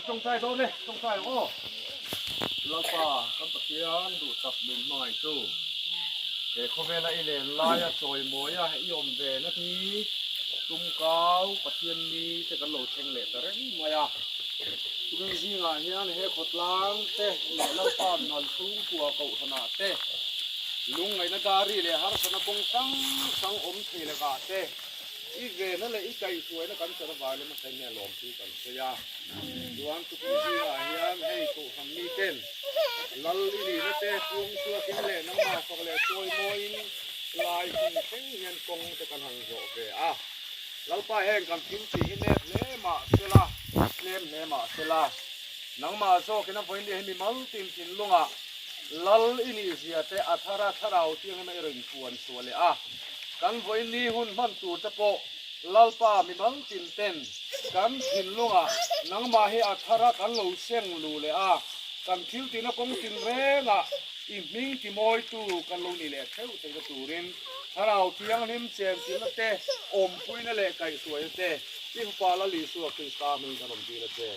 trong tay đâu này trong tay ô lao pa các bậc kian đủ tập mình mỏi tu để không về lại để lai rồi mối hãy yom về nó thì tung cao bậc kian mi sẽ có lỗ thanh lệ tới mày à chúng gì ngài nhá này hết khót lang te lao pa nón xuống của cậu thằng nào te lung ngày nó ra đi để har sana công sang ôm thì là cả te ít về nó lại ít cây suối nó cắn cho nó vào lên nó thành nhà lòm thì cần xây ra doang tu gì à hiền hay cụ thằng mi tên lal đi nó te xuống xưa cái lệ nó mà hoặc là trôi môi lại thì cái hiền công cho cần hàng rộ về à lal pa heng cầm kiếm chỉ nét lẽ mà xe la nem lẽ mà xe la nắng mà so cái nó với đi hay mi mắm tìm chín luôn à lal ini gì te athara tharau tiếng nó rừng cuốn suối lệ à kan voi ni hun man tu ta po lalpa mi bang tin ten kan thin lunga nangma hi athara kan lo seng lu le a kan thil tin a kong tin re nga i ming ti moi tu kan lo ni le theu te ka turin tharau tiang nim chen tin la te om pui na le kai suai te ti pa la li su ki ta mi ka rom ti la te